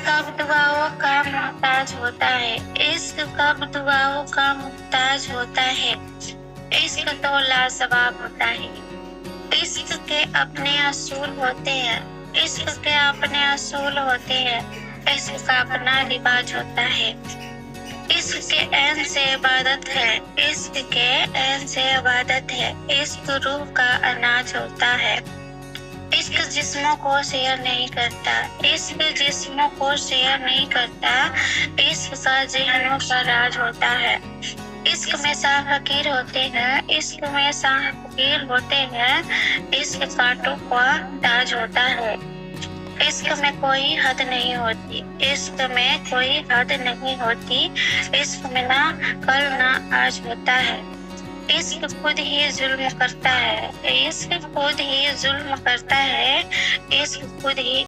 कब दुआओं का मोहताज होता है, इश्क कब दुआओं का मोहताज होता है, इश्क तो लाजवाब होता है। इश्क के अपने असूल होते हैं, इश्क के अपने असूल होते हैं, इश्क का अपना रिवाज होता है। इश्क के ऐन से इबादत है, इश्क के ऐन से इबादत है, इश्क रूह का अनाज होता है। इश्क जिस्मों को शेयर नहीं करता, इश्क जिस्मों को शेयर नहीं करता, इश्क का ज़हनों का राज होता है। इश्क में शाह फकीर होते हैं, इश्क में शाह फकीर होते हैं, इश्क कांटों का ताज होता है। इश्क में कोई हद नहीं होती, इश्क में कोई हद नहीं होती, इश्क में ना कल ना आज होता है। इश्क खुद ही जुल्म करता है, इश्क खुद ही जुल्म करता है, इश्क खुद ही